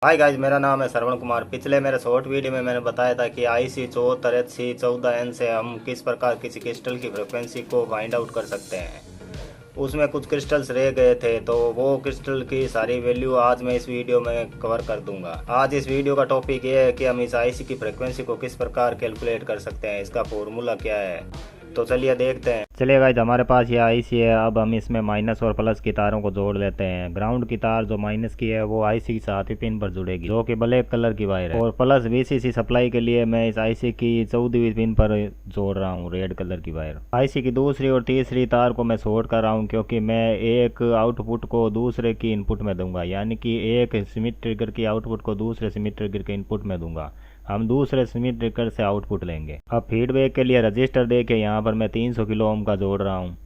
Hi guys, मेरा नाम है श्रवण कुमार। पिछले मेरे शॉर्ट वीडियो में मैंने बताया था कि IC 748014N से हम किस प्रकार किसी क्रिस्टल की फ्रिक्वेंसी को फाइंड आउट कर सकते हैं। उसमें कुछ क्रिस्टल्स रह गए थे, तो वो क्रिस्टल की सारी वैल्यू आज मैं इस वीडियो में कवर कर दूंगा। आज इस वीडियो का टॉपिक ये है कि हम इस IC की फ्रिक्वेंसी को किस प्रकार कैलकुलेट कर सकते हैं, इसका फॉर्मूला क्या है। तो चलिए देखते हैं। चलिए गाइस, हमारे पास ये IC है। अब हम इसमें माइनस और प्लस की तारों को जोड़ लेते हैं। ग्राउंड की तार जो माइनस की है वो IC की 7वीं पिन पर जुड़ेगी, जो कि ब्लैक कलर की वायर है। और प्लस VCC सप्लाई के लिए मैं इस IC की 14वीं पिन पर जोड़ रहा हूँ रेड कलर की वायर। IC की दूसरी और तीसरी तार को मैं शॉर्ट कर रहा हूँ, क्योंकि मैं एक आउटपुट को दूसरे की इनपुट में दूंगा, यानी कि एक स्मिथ ट्रिगर की आउटपुट को दूसरे स्मिथ ट्रिगर के इनपुट में दूंगा। हम दूसरे स्मिथ ट्रिगर से आउटपुट लेंगे। अब फीडबैक के लिए रजिस्टर दे के यहाँ पर मैं 300 किलो ओम का जोड़ रहा हूँ।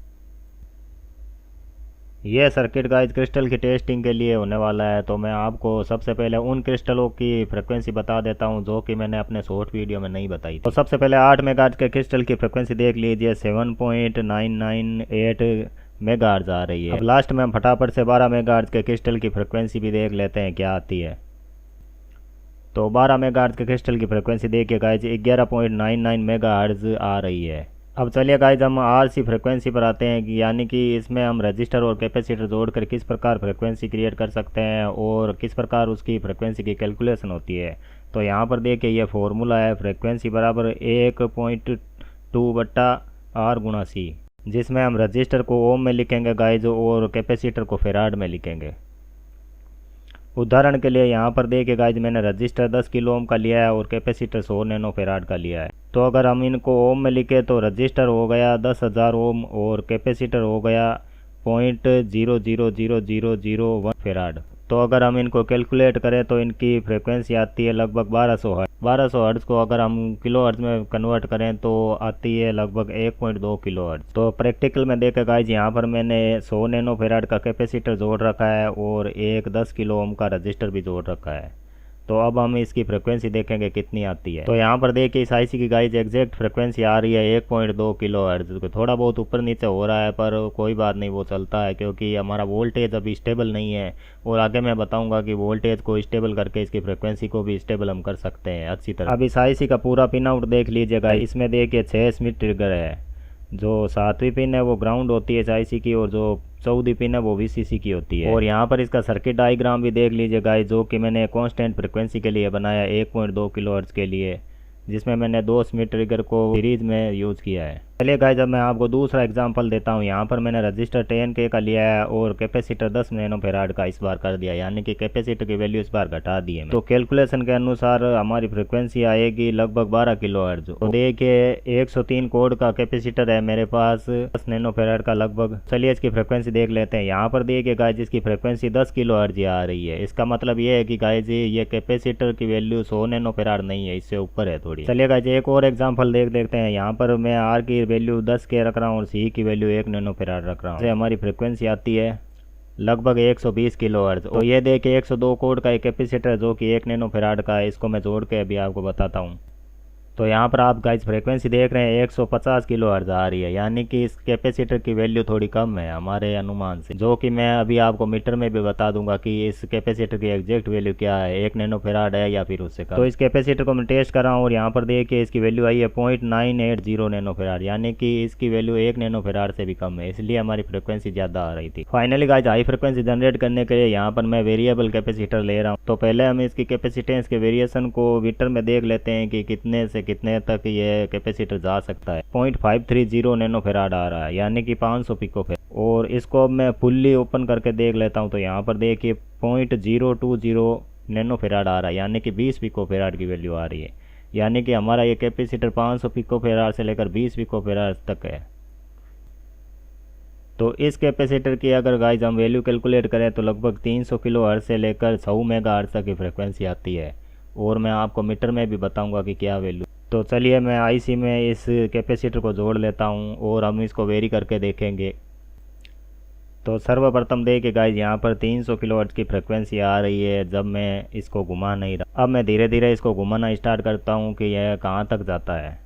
यह सर्किट गाइस क्रिस्टल की टेस्टिंग के लिए होने वाला है, तो मैं आपको सबसे पहले उन क्रिस्टलों की फ्रिक्वेंसी बता देता हूं जो कि मैंने अपने शॉर्ट वीडियो में नहीं बताई थी। तो सबसे पहले 8 मेगाहर्ट्ज के क्रिस्टल की फ्रिक्वेंसी देख लीजिए, 7.998 मेगाहर्ट्ज आ रही है। अब लास्ट में हम फटाफट से 12 मेगाहर्ट्ज के क्रिस्टल की फ्रिक्वेंसी भी देख लेते हैं क्या आती है। तो 12 मेगाहर्ट्ज के क्रिस्टल की फ्रिक्वेंसी देखिए गाइज, 11.99 मेगाहर्ट्ज आ रही है। अब चलिए गाइज, हम RC फ्रिक्वेंसी पर आते हैं कि यानी कि इसमें हम रजिस्टर और कैपेसिटर जोड़कर किस प्रकार फ्रिक्वेंसी क्रिएट कर सकते हैं और किस प्रकार उसकी फ्रिक्वेंसी की कैलकुलेशन होती है। तो यहाँ पर देखिए ये फॉर्मूला है, फ्रिक्वेंसी बराबर 1.2/R×C, जिसमें हम रजिस्टर को ओम में लिखेंगे गाइज और कैपेसिटर को फेराड में लिखेंगे। उदाहरण के लिए यहाँ पर देखिए गाइज, मैंने रजिस्टर 10 किलो ओम का लिया है और कैपेसिटर 100 नैनो फेराड का लिया है। तो अगर हम इनको ओम में लिखे तो रजिस्टर हो गया 10,000 ओम और कैपेसिटर हो गया 0.000001 फेराड। तो अगर हम इनको कैलकुलेट करें तो इनकी फ्रिक्वेंसी आती है लगभग 1200 हर्ट्ज। 1200 हर्ट्ज को अगर हम किलो हर्ट्ज में कन्वर्ट करें तो आती है लगभग 1.2 किलो हर्ट्ज। तो प्रैक्टिकल में देखा गाइज, यहाँ पर मैंने 100 नैनो फेराड का कैपेसिटर जोड़ रखा है और एक 10 किलो ओम का रजिस्टर भी जोड़ रखा है। तो अब हम इसकी फ्रिक्वेंसी देखेंगे कितनी आती है। तो यहाँ पर देखिए इस IC की गाइज एग्जैक्ट फ्रिक्वेंसी आ रही है 1.2 किलो हर्ट्ज। थोड़ा बहुत ऊपर नीचे हो रहा है पर कोई बात नहीं, वो चलता है, क्योंकि हमारा वोल्टेज अभी स्टेबल नहीं है। और आगे मैं बताऊंगा कि वोल्टेज को स्टेबल करके इसकी फ्रिक्वेंसी को भी स्टेबल हम कर सकते हैं अच्छी तरह। अब इस IC का पूरा पिन आउट देख लीजिएगा। इसमें देखिए 6 स्मिथ ट्रिगर है। जो 7वीं पिन है वो ग्राउंड होती है इस IC की, और जो 14वीं पिन है वो VCC की होती है। और यहाँ पर इसका सर्किट डायग्राम भी देख लीजिए गाइस, जो कि मैंने कांस्टेंट फ्रिक्वेंसी के लिए बनाया 1.2 किलोहर्ट्ज के लिए, जिसमें मैंने 2 स्मिथ ट्रिगर को सीरीज में यूज़ किया है। चलिए गाइस, अब मैं आपको दूसरा एग्जांपल देता हूँ। यहाँ पर मैंने रजिस्टर 10K का लिया है और कैपेसिटर 10 नैनो फेराड का इस बार कर दिया, यानी कि कैपेसिटर की वैल्यू इस बार घटा दी है। तो कैलकुलेशन के अनुसार हमारी फ्रिक्वेंसी आएगी लगभग 12 किलो हर्ट्ज। तो देखिए 103 कोड का कैपेसिटर है मेरे पास 10 नैनो फेराड का लगभग। चलिए इसकी फ्रिक्वेंसी देख लेते हैं। यहाँ पर देखिए गाइस, इसकी फ्रिक्वेंसी 10 किलो हर्ट्ज आ रही है। इसका मतलब ये है कि गाइस ये कैपेसिटर की वैल्यू 100 नैनो फेराड नहीं है, इससे ऊपर है थोड़ी। चलिए गाइस, एक और एग्जांपल देख लेते हैं। यहाँ पर मैं R की वैल्यू 10K रख रहा हूँ और C की वैल्यू 1 नैनो फेराड रख रहा हूँ। हमारी फ्रिक्वेंसी आती है लगभग 120 किलो हर्ट्ज। तो ये देखिए 102 कोड का एक कैपेसिटर जो कि 1 नैनो फेराड का है। इसको मैं जोड़ के अभी आपको बताता हूँ। तो यहाँ पर आप गाइस फ्रिक्वेंसी देख रहे हैं 150 किलो हर्ट्ज आ रही है, यानी कि इस कैपेसिटर की वैल्यू थोड़ी कम है हमारे अनुमान से, जो कि मैं अभी आपको मीटर में भी बता दूंगा कि इस कैपेसिटर की एग्जैक्ट वैल्यू क्या है, 1 नैनो फेराड है या फिर उससे कम। तो इस कैपेसिटर को मैं टेस्ट कर रहा हूँ और यहाँ पर देखिए इसकी वैल्यू आई है 0.980 नैनो फेराड, यानी कि इसकी वैल्यू 1 नैनो फेराड से भी कम है, इसलिए हमारी फ्रिक्वेंसी ज़्यादा आ रही थी। Finally guys, high frequency generate करने के लिए यहाँ पर मैं वेरिएबल कैपेसिटर ले रहा हूँ। तो पहले हम इसकी कैपेसिटेंस के वेरिएशन को मीटर में देख लेते हैं कि कितने से कितने तक ये कैपेसिटर जा सकता है। 0.530 नैनो फेराड आ रहा है, यानी कि 500 पिको फेराड। और इसको अब मैं फुल्ली ओपन करके देख लेता हूँ। तो यहाँ पर देखिए 0.020 नैनो फेराड आ रहा है, यानी कि 20 पिको फेराड की वैल्यू आ रही है। यानी कि हमारा ये कैपेसिटर 500 पिको फेराड से लेकर 20 पिको फेराड तक है। तो इस कैपेसिटर की अगर गाइज हम वैल्यू कैलकुलेट करें तो लगभग 300 किलो हर्ट्ज से लेकर 100 मेगा हर्ट्ज तक की फ्रिक्वेंसी आती है। और मैं आपको मीटर में भी बताऊंगा कि क्या वैल्यू। तो चलिए मैं IC में इस कैपेसिटर को जोड़ लेता हूं और हम इसको वेरी करके देखेंगे। तो सर्वप्रथम देखिए गाइज, यहाँ पर 300 किलो हर्ट्ज की फ्रिक्वेंसी आ रही है जब मैं इसको घुमा नहीं रहा। अब मैं धीरे धीरे इसको घुमाना स्टार्ट करता हूँ कि यह कहाँ तक जाता है।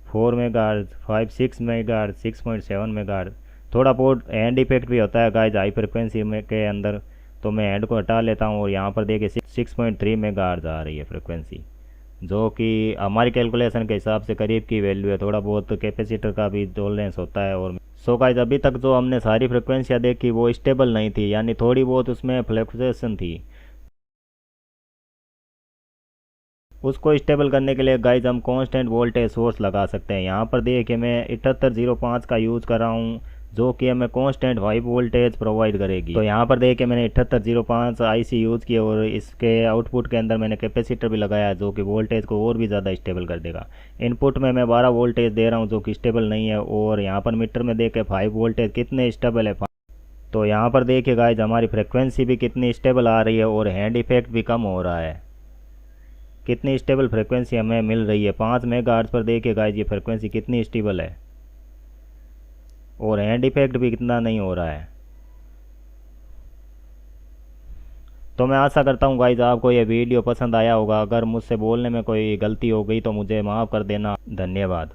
4 मेगाहर्ट्ज़, 5 6 मेगाहर्ट्ज़, 6.7 मेगाहर्ट्ज़। थोड़ा बहुत हैंड इफेक्ट भी होता है गाइज हाई फ्रिक्वेंसी में के अंदर, तो मैं हैंड को हटा लेता हूँ और यहाँ पर देखिए 6.3 मेगाहर्ट्ज़ आ रही है फ्रिक्वेंसी, जो कि हमारी कैलकुलेशन के हिसाब से करीब की वैल्यू है। थोड़ा बहुत कैपेसिटर का भी टॉलरेंस होता है। और सो गाइज अभी तक जो हमने सारी फ्रिक्वेंसियाँ देखी वो स्टेबल नहीं थी, यानी थोड़ी बहुत उसमें फ्लक्चुएशन थी। उसको स्टेबल करने के लिए गाइज हम कांस्टेंट वोल्टेज सोर्स लगा सकते हैं। यहाँ पर देखिए मैं 7805 का यूज़ कर रहा हूँ, जो कि हमें कांस्टेंट 5 वोल्टेज प्रोवाइड करेगी। तो यहाँ पर देखिए मैंने 7805 आईसी यूज़ की और इसके आउटपुट के अंदर मैंने कैपेसिटर भी लगाया जो कि वोल्टेज को और भी ज़्यादा स्टेबल कर देगा। इनपुट में मैं 12 वोल्टेज दे रहा हूँ जो कि स्टेबल नहीं है। और यहाँ पर मीटर में देखे 5 वोल्टेज कितने स्टेबल है। तो यहाँ पर देखिए गाइज हमारी फ्रिक्वेंसी भी कितनी स्टेबल आ रही है और हैंड इफेक्ट भी कम हो रहा है। कितनी स्टेबल फ्रिक्वेंसी हमें मिल रही है। 5 मेगाहर्ट्ज़ पर देखिए गाइज ये फ्रिक्वेंसी कितनी स्टेबल है और हैंड इफेक्ट भी कितना नहीं हो रहा है। तो मैं आशा करता हूँ गाइज आपको ये वीडियो पसंद आया होगा। अगर मुझसे बोलने में कोई गलती हो गई तो मुझे माफ़ कर देना। धन्यवाद।